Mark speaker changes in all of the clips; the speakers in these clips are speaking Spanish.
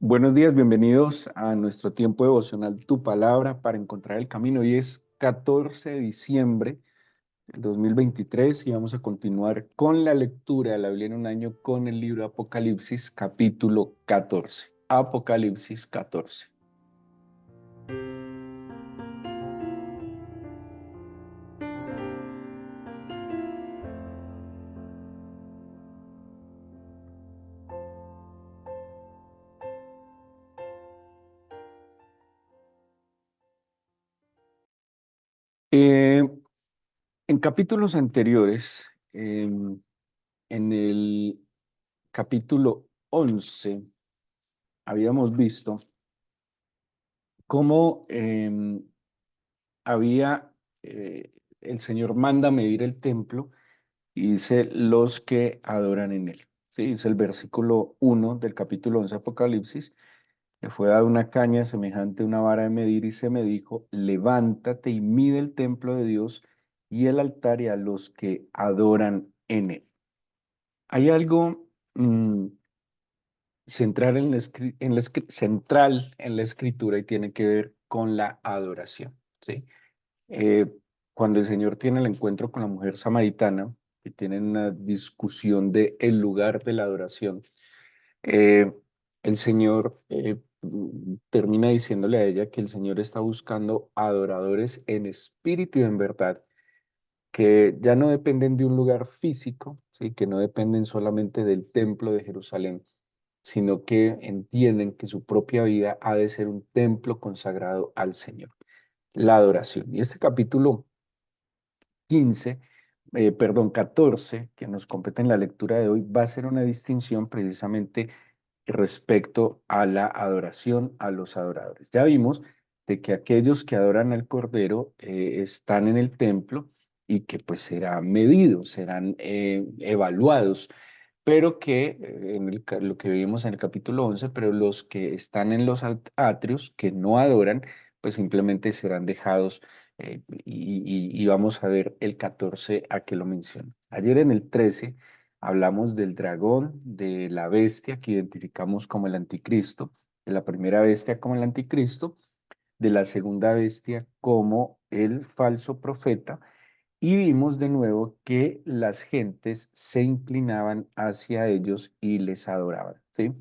Speaker 1: Buenos días, bienvenidos a nuestro tiempo devocional Tu Palabra para encontrar el camino. Hoy es 14 de diciembre del 2023 y vamos a continuar con la lectura de la Biblia en un año con el libro Apocalipsis, capítulo 14. Apocalipsis 14. Eh, en capítulos anteriores, en el capítulo 11, habíamos visto cómo había, el Señor manda medir el templo y dice los que adoran en él. Sí, dice el versículo 1 del capítulo 11 de Apocalipsis: le fue dada una caña semejante a una vara de medir y se me dijo, levántate y mide el templo de Dios y el altar y a los que adoran en él. Hay algo central central en la escritura y tiene que ver con la adoración, ¿sí? Eh, Cuando el Señor tiene el encuentro con la mujer samaritana, que tienen una discusión de el lugar de la adoración, eh, el Señor termina diciéndole a ella que el Señor está buscando adoradores en espíritu y en verdad, que ya no dependen de un lugar físico, ¿sí? Que no dependen solamente del templo de Jerusalén, sino que entienden que su propia vida ha de ser un templo consagrado al Señor, la adoración. Y este capítulo 15, 14, que nos compete en la lectura de hoy, va a ser una distinción precisamente respecto a la adoración a los adoradores. Ya vimos de que aquellos que adoran al Cordero están en el templo y que pues serán medidos, serán evaluados, pero que lo que vimos en el capítulo 11, pero los que están en los atrios, que no adoran, pues simplemente serán dejados, y vamos a ver el 14 a que lo menciona. Ayer en el 13 hablamos del dragón, de la bestia que identificamos como el anticristo, de la primera bestia como el anticristo, de la segunda bestia como el falso profeta, y vimos de nuevo que las gentes se inclinaban hacia ellos y les adoraban, ¿sí?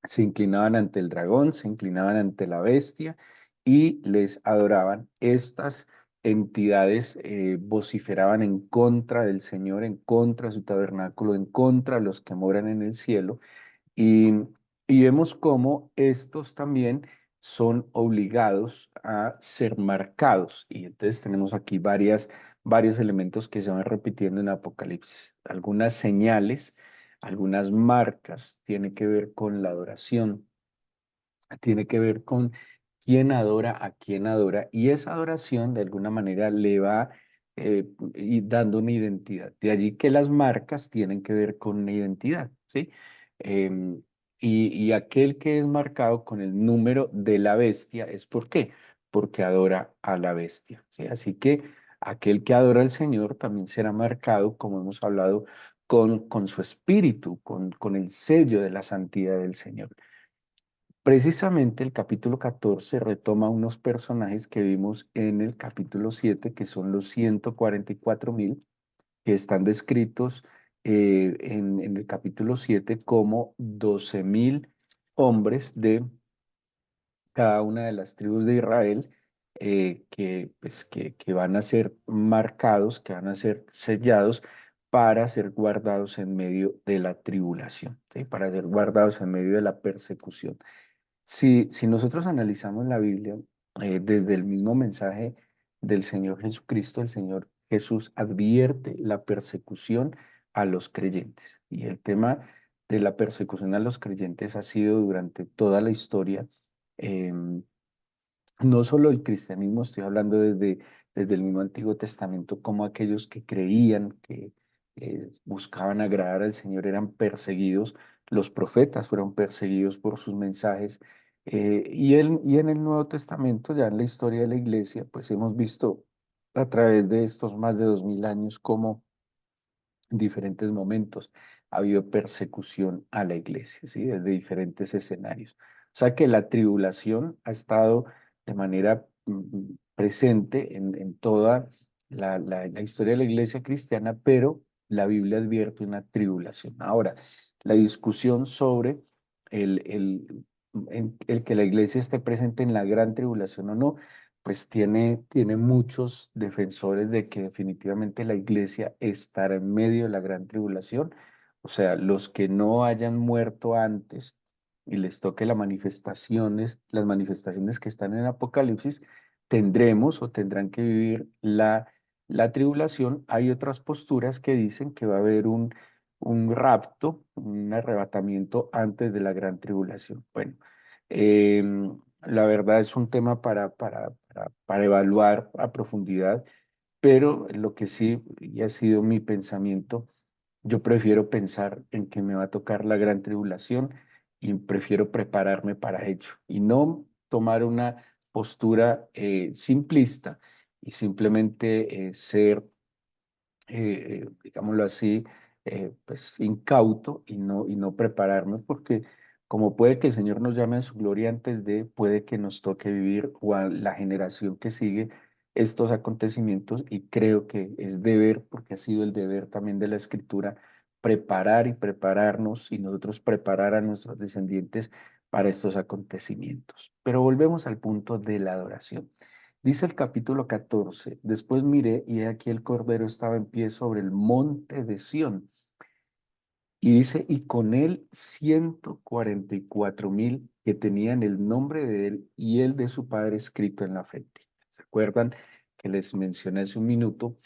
Speaker 1: Se inclinaban ante el dragón, se inclinaban ante la bestia y les adoraban. Estas entidades vociferaban en contra del Señor, en contra de su tabernáculo, en contra de los que moran en el cielo. Y, y vemos cómo estos también son obligados a ser marcados. Y entonces tenemos aquí varios elementos que se van repitiendo en Apocalipsis. Algunas señales, algunas marcas, tiene que ver con la adoración, tiene que ver con quién adora a quién adora. Y esa adoración de alguna manera le va y dando una identidad. De allí que las marcas tienen que ver con una identidad, ¿sí? Em, y aquel que es marcado con el número de la bestia es ¿por qué? Porque adora a la bestia, ¿sí? Así que aquel que adora al Señor también será marcado, como hemos hablado, con su espíritu, con el sello de la santidad del Señor. Precisamente el capítulo 14 retoma unos personajes que vimos en el capítulo 7, que son los 144.000, que están descritos en el capítulo 7 como 12.000 hombres de cada una de las tribus de Israel, que van a ser marcados, que van a ser sellados para ser guardados en medio de la tribulación, ¿sí? Para ser guardados en medio de la persecución. Si nosotros analizamos la Biblia desde el mismo mensaje del Señor Jesucristo, el Señor Jesús advierte la persecución a los creyentes. Y el tema de la persecución a los creyentes ha sido durante toda la historia, em, no solo el cristianismo, estoy hablando desde el mismo Antiguo Testamento, como aquellos que creían, que buscaban agradar al Señor eran perseguidos, los profetas fueron perseguidos por sus mensajes, y en el Nuevo Testamento, ya en la historia de la iglesia, pues hemos visto a través de estos más de 2000 años como en diferentes momentos ha habido persecución a la iglesia, ¿sí? Desde diferentes escenarios. O sea que la tribulación ha estado de manera presente en toda la historia de la iglesia cristiana, pero la Biblia advierte una tribulación. Ahora, la discusión sobre el que la iglesia esté presente en la gran tribulación o no, pues tiene muchos defensores de que definitivamente la iglesia estará en medio de la gran tribulación. O sea, los que no hayan muerto antes y les toque las manifestaciones que están en Apocalipsis, tendremos o tendrán que vivir la tribulación. Hay otras posturas que dicen que va a haber un rapto, un arrebatamiento antes de la gran tribulación. Bueno, la verdad es un tema para evaluar a profundidad, pero lo que sí y ha sido mi pensamiento, yo prefiero pensar en que me va a tocar la gran tribulación y prefiero prepararme para ello y no tomar una postura simplista y simplemente ser digámoslo así, pues incauto y no prepararme, porque como puede que el Señor nos llame a su gloria antes de, puede que nos toque vivir o a la generación que sigue estos acontecimientos y creo que es deber, porque ha sido el deber también de la Escritura, preparar y prepararnos y nosotros preparar a nuestros descendientes para estos acontecimientos. Pero volvemos al punto de la adoración. Dice el capítulo 14, después miré y he aquí el Cordero estaba en pie sobre el monte de Sión. Y dice, y con él 144,000 que tenían el nombre de él y el de su padre escrito en la frente. ¿Se acuerdan que les mencioné hace un minuto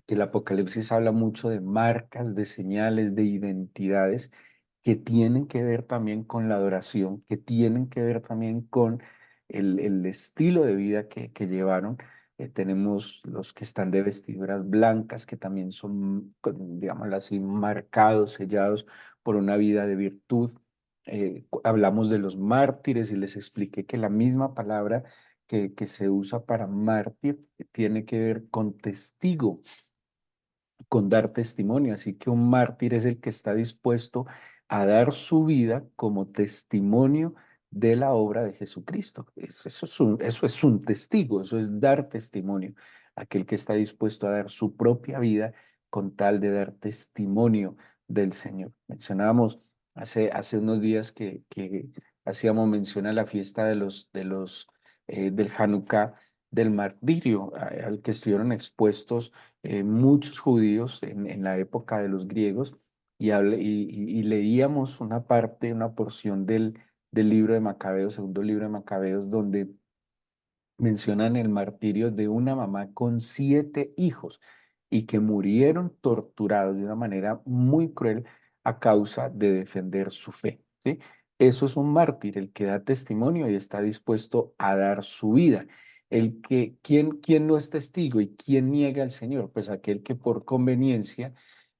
Speaker 1: que el Apocalipsis habla mucho de marcas, de señales, de identidades que tienen que ver también con la adoración, que tienen que ver también con el estilo de vida que llevaron? Tenemos los que están de vestiduras blancas, que también son, digámoslo así, marcados, sellados por una vida de virtud. Hablamos de los mártires y les expliqué que la misma palabra que se usa para mártir tiene que ver con testigo, con dar testimonio. Así que un mártir es el que está dispuesto a dar su vida como testimonio de la obra de Jesucristo. Eso es un testigo, eso es dar testimonio. Aquel que está dispuesto a dar su propia vida con tal de dar testimonio del Señor. Mencionábamos hace unos días que hacíamos mención a la fiesta del Hanukkah, del martirio al que estuvieron expuestos muchos judíos en la época de los griegos y leíamos una parte, una porción del libro de Macabeos, segundo libro de Macabeos, donde mencionan el martirio de una mamá con 7 hijos y que murieron torturados de una manera muy cruel a causa de defender su fe, ¿sí? Eso es un mártir, el que da testimonio y está dispuesto a dar su vida. ¿Quién no es testigo y quién niega al Señor? Pues aquel que por conveniencia,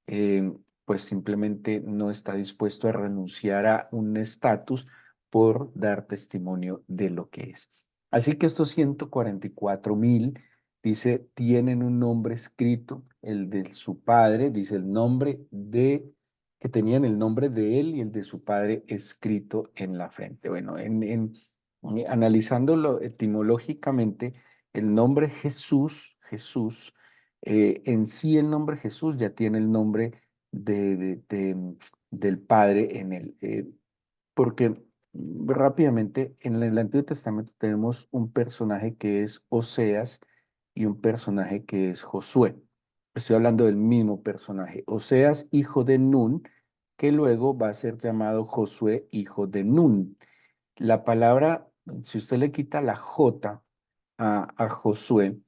Speaker 1: eh, pues simplemente no está dispuesto a renunciar a un estatus por dar testimonio de lo que es. Así que estos 144,000, dice, tienen un nombre escrito, el de su padre, dice el nombre que tenían el nombre de él y el de su padre escrito en la frente. Bueno, analizándolo etimológicamente, el nombre Jesús, en sí el nombre Jesús ya tiene el nombre del Padre en él. Porque rápidamente en el Antiguo Testamento tenemos un personaje que es Oseas y un personaje que es Josué. Estoy hablando del mismo personaje, Oseas, hijo de Nun, que luego va a ser llamado Josué, hijo de Nun. La palabra, si usted le quita la J a Josué,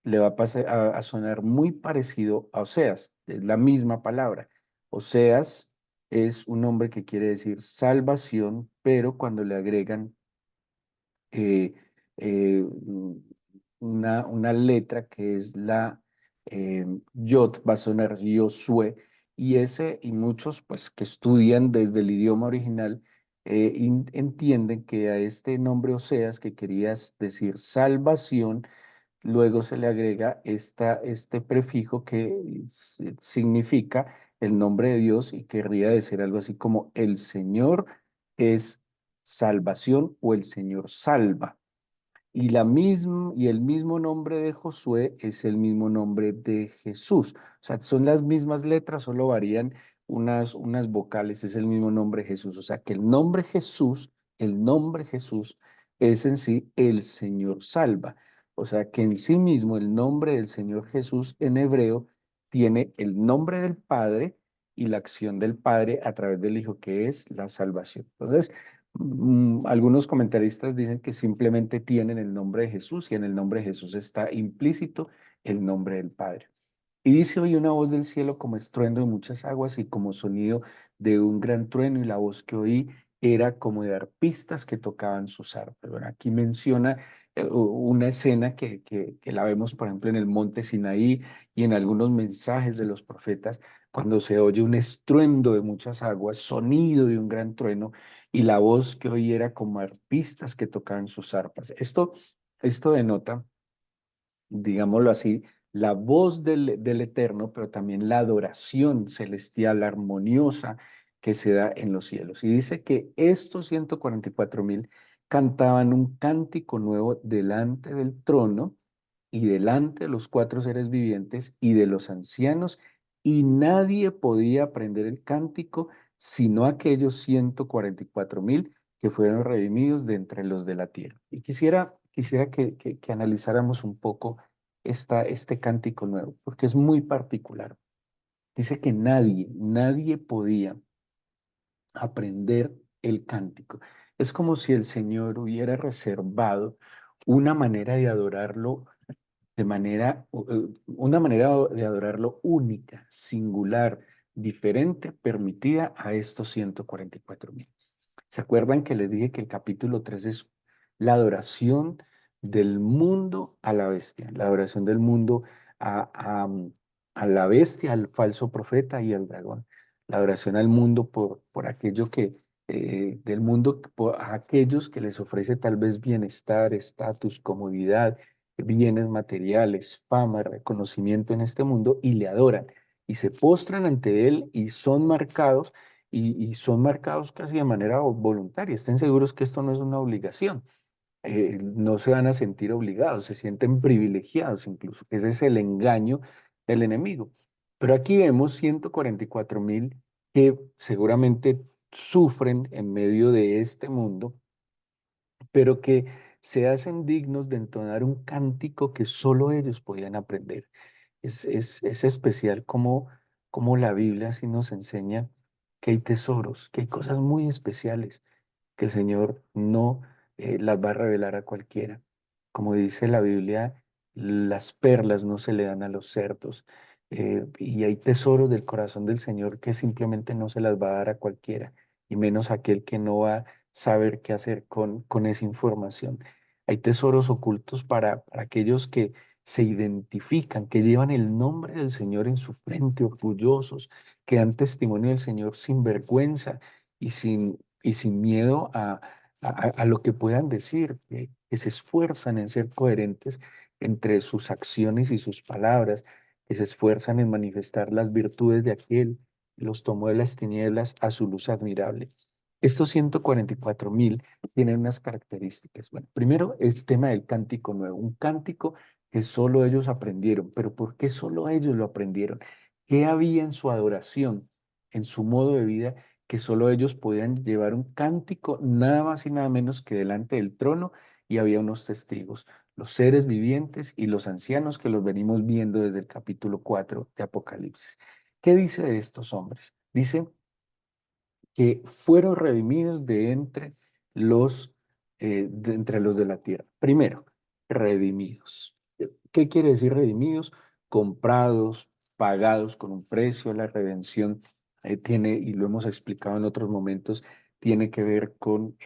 Speaker 1: le va a pasar a sonar muy parecido a Oseas, es la misma palabra. Oseas es un nombre que quiere decir salvación, pero cuando le agregan eh, una letra que es la Yod, va a sonar Yosué, y muchos pues que estudian desde el idioma original entienden que a este nombre Oseas, que querías decir salvación, luego se le agrega este prefijo que significa el nombre de Dios y querría decir algo así como el Señor es salvación o el Señor salva. Y el mismo nombre de Josué es el mismo nombre de Jesús. O sea, son las mismas letras, solo varían unas vocales, es el mismo nombre Jesús. O sea, que el nombre Jesús es en sí el Señor salva. O sea, que en sí mismo el nombre del Señor Jesús en hebreo tiene el nombre del Padre y la acción del Padre a través del Hijo, que es la salvación. Entonces, algunos comentaristas dicen que simplemente tienen el nombre de Jesús y en el nombre de Jesús está implícito el nombre del Padre. Y dice: oí una voz del cielo como estruendo de muchas aguas y como sonido de un gran trueno, y la voz que oí era como de arpistas que tocaban sus arpas. Bueno, aquí menciona una escena que la vemos, por ejemplo, en el monte Sinaí y en algunos mensajes de los profetas, cuando se oye un estruendo de muchas aguas, sonido de un gran trueno, y la voz que oí era como arpistas que tocaban sus arpas. Esto denota, digámoslo así, la voz del Eterno, pero también la adoración celestial armoniosa que se da en los cielos. Y dice que estos 144.000 cantaban un cántico nuevo delante del trono y delante de los cuatro seres vivientes y de los ancianos, y nadie podía aprender el cántico sino aquellos 144.000 que fueron redimidos de entre los de la tierra. Y quisiera que analizáramos un poco este cántico nuevo, porque es muy particular. Dice que nadie podía aprender el cántico. Es como si el Señor hubiera reservado una manera de adorarlo una manera de adorarlo única, singular, diferente, permitida a estos 144.000. ¿Se acuerdan que les dije que el capítulo 3 es la adoración del mundo a la bestia? La adoración del mundo a, a, a la bestia, al falso profeta y al dragón. La adoración al mundo por aquello del mundo, por aquellos que les ofrece tal vez bienestar, estatus, comodidad, bienes materiales, fama, reconocimiento en este mundo, y le adoran y se postran ante él y son marcados, y son marcados casi de manera voluntaria. Estén seguros que esto no es una obligación. No se van a sentir obligados, se sienten privilegiados incluso. Ese es el engaño del enemigo. Pero aquí vemos 144.000 que seguramente sufren en medio de este mundo, pero que se hacen dignos de entonar un cántico que solo ellos podían aprender. Es especial como la Biblia sí nos enseña que hay tesoros, que hay cosas muy especiales que el Señor no las va a revelar a cualquiera. Como dice la Biblia, las perlas no se le dan a los cerdos, y hay tesoros del corazón del Señor que simplemente no se las va a dar a cualquiera, y menos a aquel que no va a saber qué hacer con esa información. Hay tesoros ocultos para aquellos que se identifican, que llevan el nombre del Señor en su frente, orgullosos, que dan testimonio del Señor sin vergüenza y sin miedo a lo que puedan decir, que se esfuerzan en ser coherentes entre sus acciones y sus palabras, que se esfuerzan en manifestar las virtudes de aquel que los tomó de las tinieblas a su luz admirable. Estos 144.000 tienen unas características. Bueno, primero el tema del cántico nuevo, un cántico que solo ellos aprendieron. ¿Pero por qué solo ellos lo aprendieron? ¿Qué había en su adoración, en su modo de vida, que solo ellos podían llevar un cántico nada más y nada menos que delante del trono, y había unos testigos, los seres vivientes y los ancianos, que los venimos viendo desde el capítulo 4 de Apocalipsis? ¿Qué dice de estos hombres? Dice que fueron redimidos de entre los de la tierra. Primero, redimidos. ¿Qué quiere decir redimidos? Comprados, pagados con un precio. La redención tiene, y lo hemos explicado en otros momentos, tiene que ver con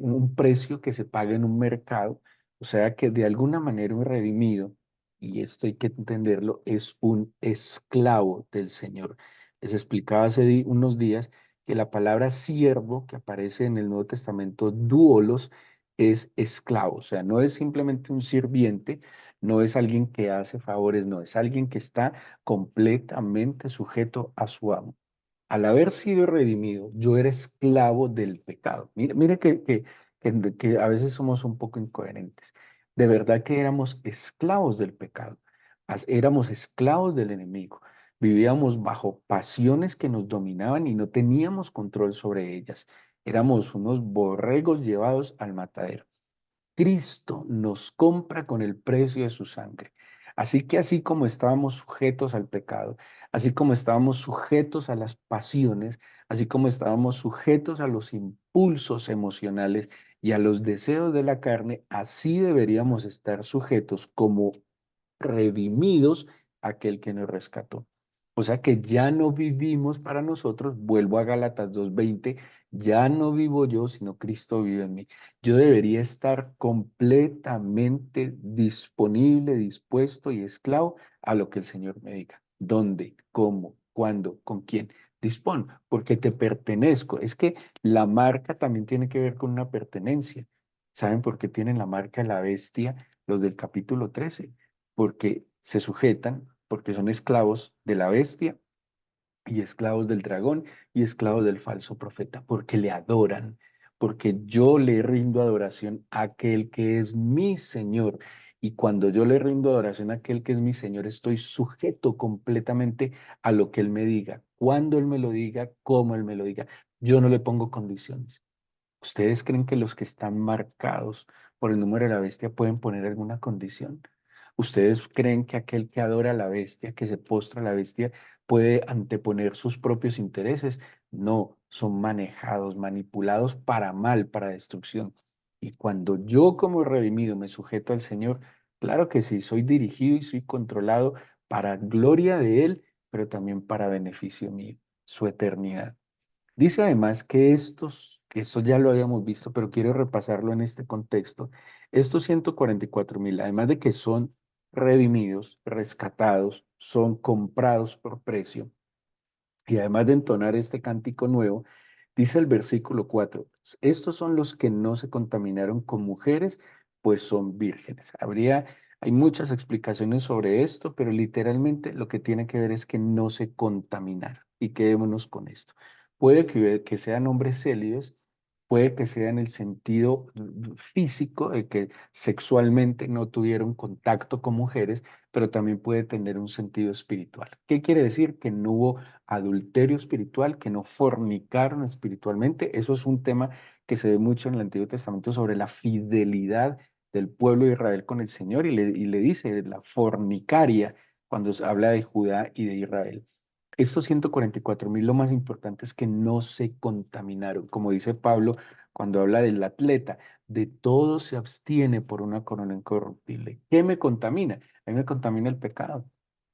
Speaker 1: un precio que se paga en un mercado. O sea que de alguna manera un redimido, y esto hay que entenderlo, es un esclavo del Señor. Les explicaba hace unos días que la palabra siervo que aparece en el Nuevo Testamento, duolos, es esclavo. O sea, no es simplemente un sirviente, no es alguien que hace favores, no, es alguien que está completamente sujeto a su amo. Al haber sido redimido, yo era esclavo del pecado. Mire, mire que a veces somos un poco incoherentes. De verdad que éramos esclavos del pecado, éramos esclavos del enemigo. Vivíamos bajo pasiones que nos dominaban y no teníamos control sobre ellas. Éramos unos borregos llevados al matadero. Cristo nos compra con el precio de su sangre. Así que así como estábamos sujetos al pecado, así como estábamos sujetos a las pasiones, así como estábamos sujetos a los impulsos emocionales y a los deseos de la carne, así deberíamos estar sujetos como redimidos a aquel que nos rescató. O sea que ya no vivimos para nosotros, vuelvo a Gálatas 2:20, ya no vivo yo, sino Cristo vive en mí. Yo debería estar completamente disponible, dispuesto y esclavo a lo que el Señor me diga. ¿Dónde? ¿Cómo? ¿Cuándo? ¿Con quién? Dispón, porque te pertenezco. Es que la marca también tiene que ver con una pertenencia. ¿Saben por qué tienen la marca de la bestia los del capítulo 13? Porque se sujetan, porque son esclavos de la bestia y esclavos del dragón y esclavos del falso profeta, porque le adoran, porque yo le rindo adoración a aquel que es mi Señor. Y cuando yo le rindo adoración a aquel que es mi Señor, estoy sujeto completamente a lo que Él me diga, cuando Él me lo diga, cómo Él me lo diga. Yo no le pongo condiciones. ¿Ustedes creen que los que están marcados por el número de la bestia pueden poner alguna condición? ¿Ustedes creen que aquel que adora a la bestia, que se postra a la bestia, puede anteponer sus propios intereses? No, son manejados, manipulados para mal, para destrucción. Y cuando yo como redimido me sujeto al Señor, claro que sí, soy dirigido y soy controlado para gloria de Él, pero también para beneficio mío, su eternidad. Dice además que que esto ya lo habíamos visto, pero quiero repasarlo en este contexto, estos 144.000, además de que son redimidos, rescatados, son comprados por precio, y además de entonar este cántico nuevo, dice el versículo 4, estos son los que no se contaminaron con mujeres, pues son vírgenes. Hay muchas explicaciones sobre esto, pero literalmente lo que tiene que ver es que no se contaminaron. Y quedémonos con esto. Puede que sean hombres célibes, puede que sea en el sentido físico, de que sexualmente no tuvieron contacto con mujeres, pero también puede tener un sentido espiritual. ¿Qué quiere decir? Que no hubo adulterio espiritual, que no fornicaron espiritualmente. Eso es un tema que se ve mucho en el Antiguo Testamento sobre la fidelidad del pueblo de Israel con el Señor y le dice la fornicaria cuando se habla de Judá y de Israel. Estos 144.000, lo más importante es que no se contaminaron. Como dice Pablo cuando habla del atleta, de todo se abstiene por una corona incorruptible. ¿Qué me contamina? A mí me contamina el pecado,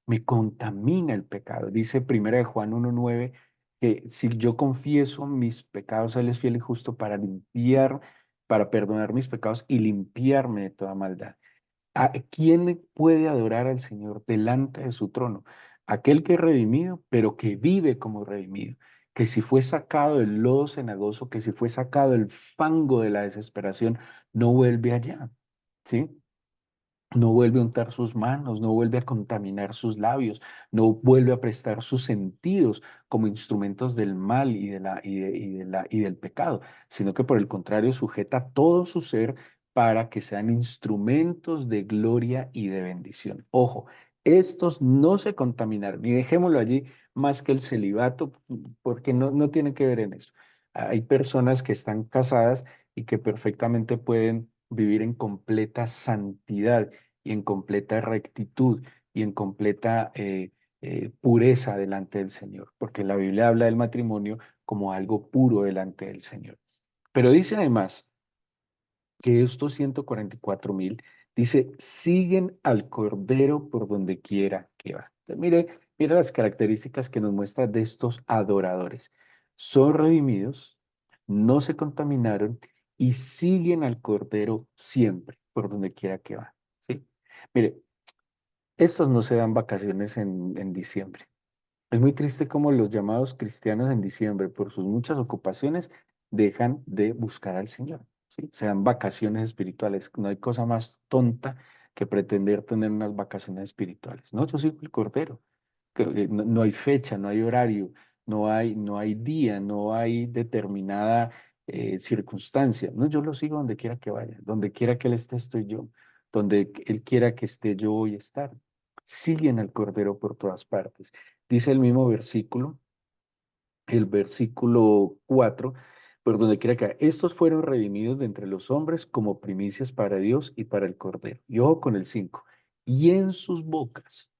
Speaker 1: me contamina el pecado. Dice Primera de Juan 1:9 que si yo confieso mis pecados, Él es fiel y justo para limpiar, para perdonar mis pecados y limpiarme de toda maldad. ¿A quién puede adorar al Señor delante de su trono? Aquel que es redimido, pero que vive como redimido, que si fue sacado del lodo cenagoso, que si fue sacado del fango de la desesperación, no vuelve allá, ¿sí? No vuelve a untar sus manos, no vuelve a contaminar sus labios, no vuelve a prestar sus sentidos como instrumentos del mal y del pecado, sino que por el contrario sujeta todo su ser para que sean instrumentos de gloria y de bendición. Ojo, estos no se contaminaron, y dejémoslo allí más que el celibato, porque no tiene que ver en eso. Hay personas que están casadas y que perfectamente pueden vivir en completa santidad y en completa rectitud y en completa pureza delante del Señor, porque la Biblia habla del matrimonio como algo puro delante del Señor. Pero dice además que estos 144.000, dice, siguen al Cordero por donde quiera que va. Entonces, mire las características que nos muestra de estos adoradores. Son redimidos, no se contaminaron y siguen al Cordero siempre, por donde quiera que va. ¿Sí? Mire, estos no se dan vacaciones en diciembre. Es muy triste como los llamados cristianos en diciembre, por sus muchas ocupaciones, dejan de buscar al Señor, ¿sí? Se dan vacaciones espirituales. No hay cosa más tonta que pretender tener unas vacaciones espirituales. No, yo sigo el Cordero. No, no hay fecha, no hay horario, no hay día, no hay determinada circunstancia. No, yo lo sigo donde quiera que vaya, donde quiera que Él esté, estoy yo. Donde Él quiera que esté, yo voy a estar. Siguen al Cordero por todas partes. Dice el mismo versículo, el versículo 4, por donde quiera que estos fueron redimidos de entre los hombres como primicias para Dios y para el Cordero. Y ojo con el 5. Y en sus bocas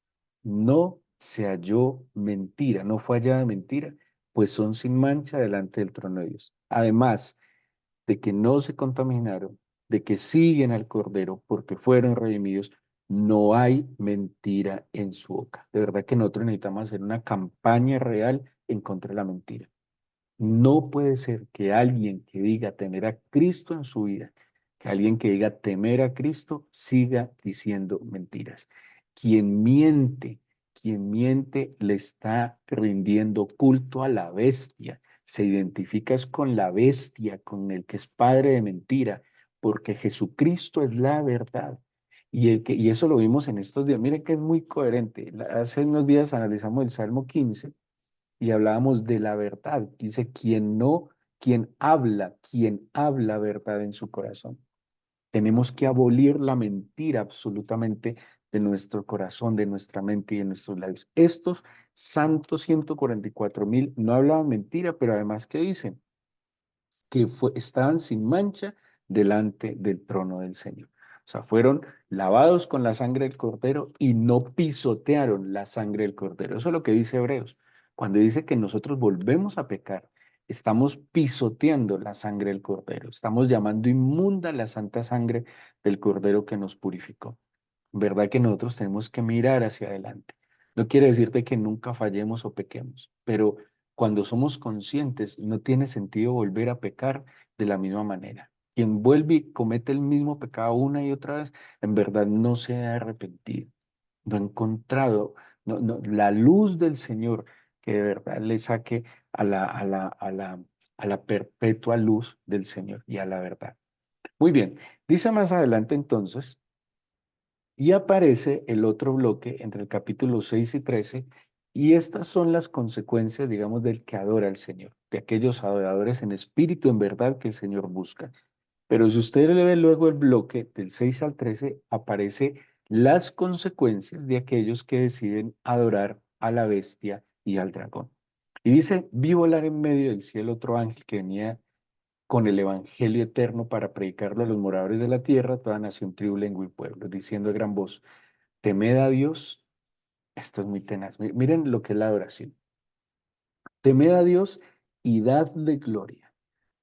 Speaker 1: no se halló mentira, no fue hallada mentira, pues son sin mancha delante del trono de Dios. Además de que no se contaminaron, de que siguen al Cordero porque fueron redimidos, no hay mentira en su boca. De verdad que nosotros necesitamos hacer una campaña real en contra de la mentira. No puede ser que alguien que diga tener a Cristo en su vida, que alguien que diga temer a Cristo, siga diciendo mentiras. Quien miente, quien miente le está rindiendo culto a la bestia. Se identifica es con la bestia, con el que es padre de mentira, porque Jesucristo es la verdad. Y eso lo vimos en estos días. Miren que es muy coherente. Hace unos días analizamos el Salmo 15 y hablábamos de la verdad. Dice, quien habla verdad en su corazón. Tenemos que abolir la mentira absolutamente de nuestro corazón, de nuestra mente y de nuestros labios. Estos santos 144.000 no hablaban mentira, pero además, ¿qué dicen? Que estaban sin mancha delante del trono del Señor. O sea, fueron lavados con la sangre del Cordero y no pisotearon la sangre del Cordero. Eso es lo que dice Hebreos. Cuando dice que nosotros volvemos a pecar, estamos pisoteando la sangre del Cordero, estamos llamando inmunda la santa sangre del Cordero que nos purificó. ¿Verdad que nosotros tenemos que mirar hacia adelante? No quiere decirte que nunca fallemos o pequemos, pero cuando somos conscientes, no tiene sentido volver a pecar de la misma manera. Quien vuelve y comete el mismo pecado una y otra vez, en verdad no se ha arrepentido, no ha encontrado la luz del Señor que de verdad le saque a la perpetua luz del Señor y a la verdad. Muy bien, dice más adelante entonces, y aparece el otro bloque entre el capítulo 6 y 13, y estas son las consecuencias, digamos, del que adora al Señor, de aquellos adoradores en espíritu, en verdad, que el Señor busca. Pero si usted le ve luego el bloque del 6 al 13, aparece las consecuencias de aquellos que deciden adorar a la bestia y al dragón. Y dice, vi volar en medio del cielo otro ángel que venía con el evangelio eterno para predicarlo a los moradores de la tierra, toda nación, tribu, lengua y pueblo, diciendo a gran voz, temed a Dios. Esto es muy tenaz. Miren lo que es la adoración. Temed a Dios y dadle gloria,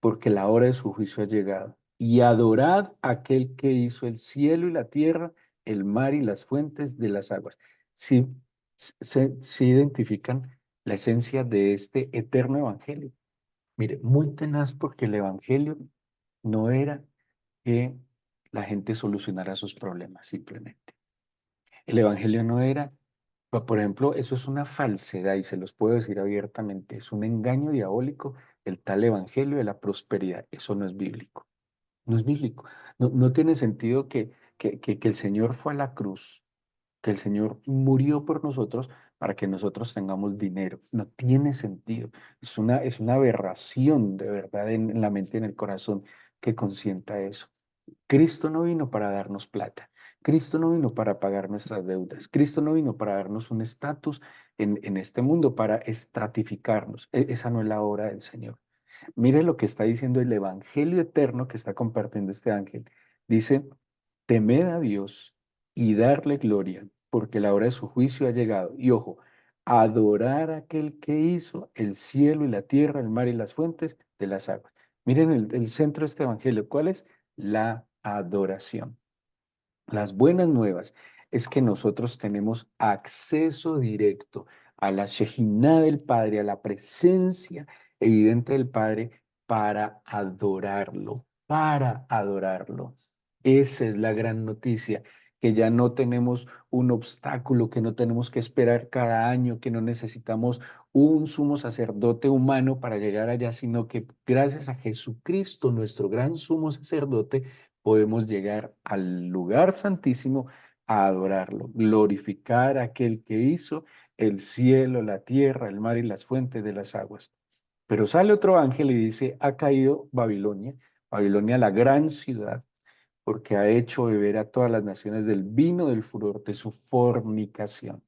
Speaker 1: porque la hora de su juicio ha llegado. Y adorad a aquel que hizo el cielo y la tierra, el mar y las fuentes de las aguas. Si se identifican la esencia de este eterno evangelio. Mire, muy tenaz porque el evangelio no era que la gente solucionara sus problemas simplemente. El evangelio no era, por ejemplo, eso es una falsedad y se los puedo decir abiertamente, es un engaño diabólico el tal evangelio de la prosperidad. Eso no es bíblico, no es bíblico. No, no tiene sentido que el Señor fue a la cruz, que el Señor murió por nosotros para que nosotros tengamos dinero. No tiene sentido. Es una aberración de verdad en la mente y en el corazón que consienta eso. Cristo no vino para darnos plata. Cristo no vino para pagar nuestras deudas. Cristo no vino para darnos un estatus en este mundo, para estratificarnos. Esa no es la obra del Señor. Mire lo que está diciendo el Evangelio eterno que está compartiendo este ángel. Dice, temed a Dios y darle gloria, porque la hora de su juicio ha llegado. Y ojo, adorar a aquel que hizo el cielo y la tierra, el mar y las fuentes de las aguas. Miren el centro de este Evangelio. ¿Cuál es? La adoración. Las buenas nuevas es que nosotros tenemos acceso directo a la Shejiná del Padre, a la presencia evidente del Padre para adorarlo, para adorarlo. Esa es la gran noticia, que ya no tenemos un obstáculo, que no tenemos que esperar cada año, que no necesitamos un sumo sacerdote humano para llegar allá, sino que gracias a Jesucristo, nuestro gran sumo sacerdote, podemos llegar al lugar santísimo a adorarlo, glorificar a aquel que hizo el cielo, la tierra, el mar y las fuentes de las aguas. Pero sale otro ángel y dice, ha caído Babilonia, Babilonia la gran ciudad, porque ha hecho beber a todas las naciones del vino del furor de su fornicación.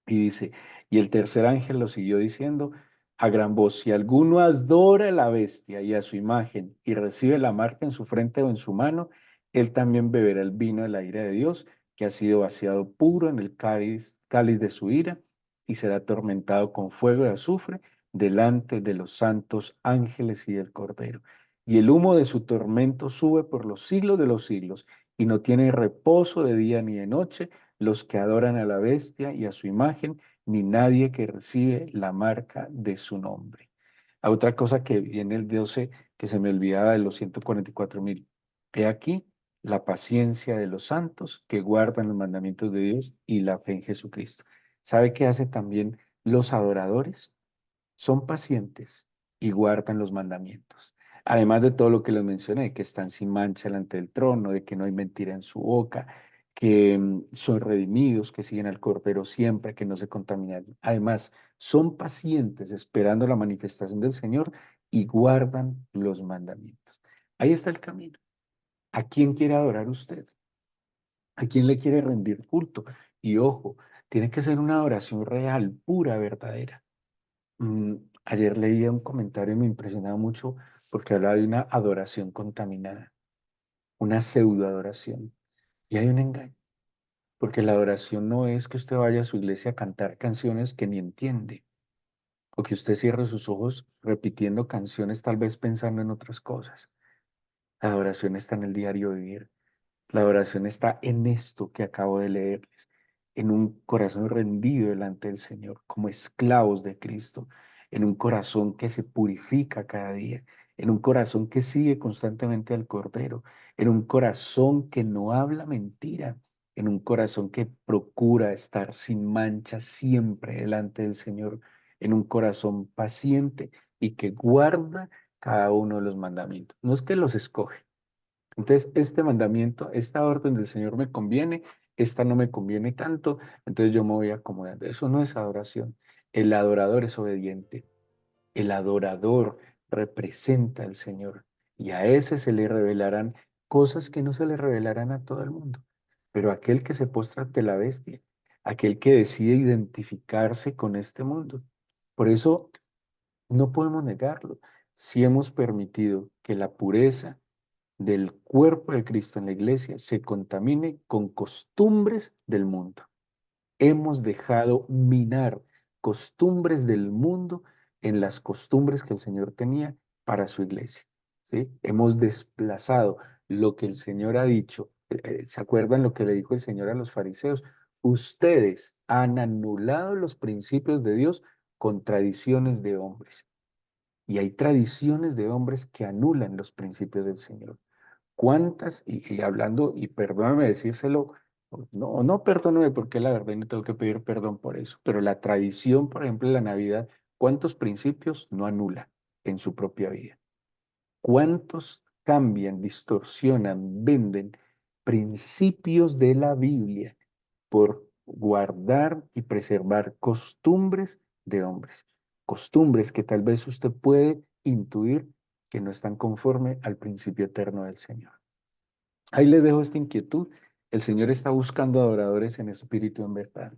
Speaker 1: Y dice, y el tercer ángel lo siguió diciendo a gran voz, si alguno adora a la bestia y a su imagen y recibe la marca en su frente o en su mano, él también beberá el vino de la ira de Dios, que ha sido vaciado puro en el cáliz de su ira, y será atormentado con fuego de azufre delante de los santos ángeles y del Cordero. Y el humo de su tormento sube por los siglos de los siglos, y no tiene reposo de día ni de noche los que adoran a la bestia y a su imagen, ni nadie que recibe la marca de su nombre. A otra cosa que viene el 12, que se me olvidaba de los 144,000. He aquí la paciencia de los santos que guardan los mandamientos de Dios y la fe en Jesucristo. ¿Sabe qué hace también los adoradores? Son pacientes y guardan los mandamientos. Además de todo lo que les mencioné, que están sin mancha delante del trono, de que no hay mentira en su boca, que son redimidos, que siguen al Cordero siempre, que no se contaminan. Además, son pacientes esperando la manifestación del Señor y guardan los mandamientos. Ahí está el camino. ¿A quién quiere adorar usted? ¿A quién le quiere rendir culto? Y ojo, tiene que ser una adoración real, pura, verdadera. Mm, Ayer leía un comentario y me impresionaba mucho porque hablaba de una adoración contaminada, una pseudo-adoración. Y hay un engaño, porque la adoración no es que usted vaya a su iglesia a cantar canciones que ni entiende, o que usted cierre sus ojos repitiendo canciones tal vez pensando en otras cosas. La adoración está en el diario vivir. La adoración está en esto que acabo de leerles, en un corazón rendido delante del Señor, como esclavos de Cristo, en un corazón que se purifica cada día, en un corazón que sigue constantemente al Cordero, en un corazón que no habla mentira, en un corazón que procura estar sin mancha siempre delante del Señor, en un corazón paciente y que guarda cada uno de los mandamientos. No es que los escoge. Entonces, este mandamiento, esta orden del Señor me conviene, esta no me conviene tanto, entonces yo me voy acomodando. Eso no es adoración. El adorador es obediente. El adorador representa al Señor y a ese se le revelarán cosas que no se le revelarán a todo el mundo. Pero aquel que se postra ante la bestia, aquel que decide identificarse con este mundo. Por eso no podemos negarlo. Si hemos permitido que la pureza del cuerpo de Cristo en la iglesia se contamine con costumbres del mundo. Hemos dejado minar costumbres del mundo en las costumbres que el Señor tenía para su iglesia. ¿Sí? Hemos desplazado lo que el Señor ha dicho. ¿Se acuerdan lo que le dijo el Señor a los fariseos? Ustedes han anulado los principios de Dios con tradiciones de hombres. Y hay tradiciones de hombres que anulan los principios del Señor. ¿Cuántas? Y hablando, y perdóname decírselo, no, no perdóname porque la verdad no tengo que pedir perdón por eso, pero la tradición, por ejemplo, de la Navidad, ¿cuántos principios no anula en su propia vida? ¿Cuántos cambian, distorsionan, venden principios de la Biblia por guardar y preservar costumbres de hombres? Costumbres que tal vez usted puede intuir que no están conforme al principio eterno del Señor. Ahí les dejo esta inquietud. El Señor está buscando adoradores en espíritu, en verdad.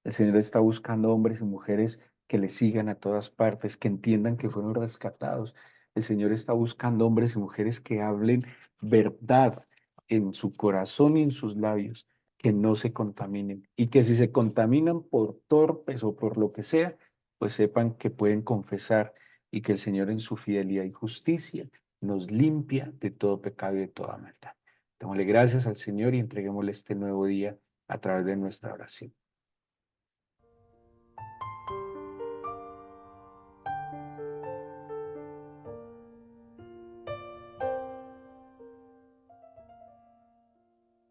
Speaker 1: El Señor está buscando hombres y mujeres que le sigan a todas partes, que entiendan que fueron rescatados. El Señor está buscando hombres y mujeres que hablen verdad en su corazón y en sus labios, que no se contaminen y que si se contaminan por torpes o por lo que sea, pues sepan que pueden confesar y que el Señor en su fidelidad y justicia nos limpia de todo pecado y de toda maldad. Démosle gracias al Señor y entreguémosle este nuevo día a través de nuestra oración.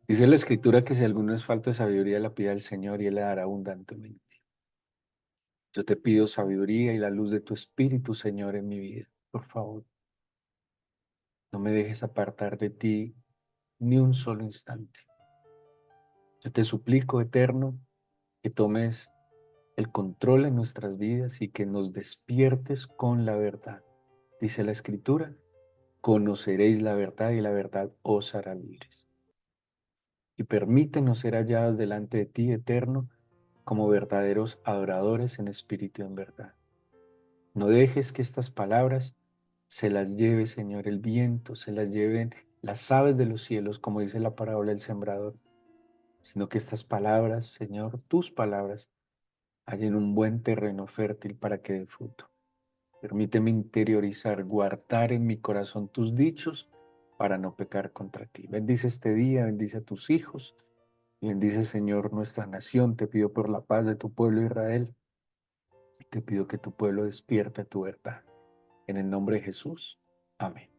Speaker 1: Dice la Escritura que si alguno es falta de sabiduría, la pida al Señor y Él le dará abundantemente. Yo te pido sabiduría y la luz de tu Espíritu, Señor, en mi vida, por favor. No me dejes apartar de ti ni un solo instante. Yo te suplico, Eterno, que tomes el control en nuestras vidas y que nos despiertes con la verdad. Dice la Escritura, conoceréis la verdad y la verdad os hará libres. Y permítenos ser hallados delante de ti, Eterno, como verdaderos adoradores en espíritu y en verdad. No dejes que estas palabras se las lleve, Señor, el viento, se las lleven las aves de los cielos, como dice la parábola del sembrador, sino que estas palabras, Señor, tus palabras, hallen un buen terreno fértil para que dé fruto. Permíteme interiorizar, guardar en mi corazón tus dichos para no pecar contra ti. Bendice este día, bendice a tus hijos y bendice, Señor, nuestra nación. Te pido por la paz de tu pueblo Israel. Te pido que tu pueblo despierte tu verdad. En el nombre de Jesús. Amén.